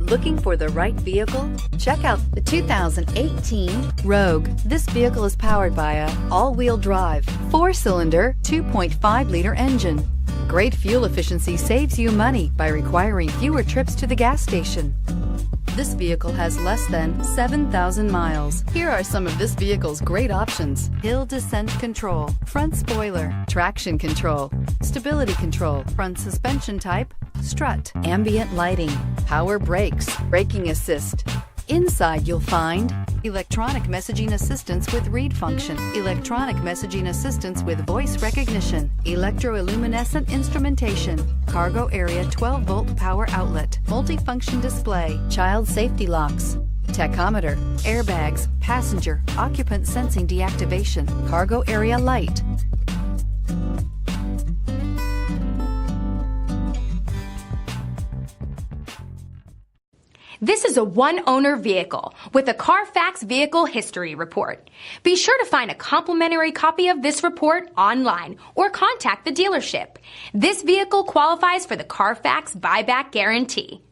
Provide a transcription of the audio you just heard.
Looking for the right vehicle? Check out the 2018 Rogue. This vehicle is powered by a all-wheel drive, 4-cylinder, 2.5-liter engine. Great fuel efficiency saves you money by requiring fewer trips to the gas station. This vehicle has less than 7,000 miles. Here are some of this vehicle's great options: hill descent control, front spoiler, traction control, stability control, front suspension type, strut, ambient lighting, power brakes, braking assist. Inside you'll find electronic messaging assistance with read function, electronic messaging assistance with voice recognition, electroluminescent instrumentation, cargo area 12-volt power outlet, multifunction display, child safety locks, tachometer, airbags, passenger, occupant sensing deactivation, cargo area light. This is a one-owner vehicle with a Carfax Vehicle History Report. Be sure to find a complimentary copy of this report online or contact the dealership. This vehicle qualifies for the Carfax Buyback Guarantee.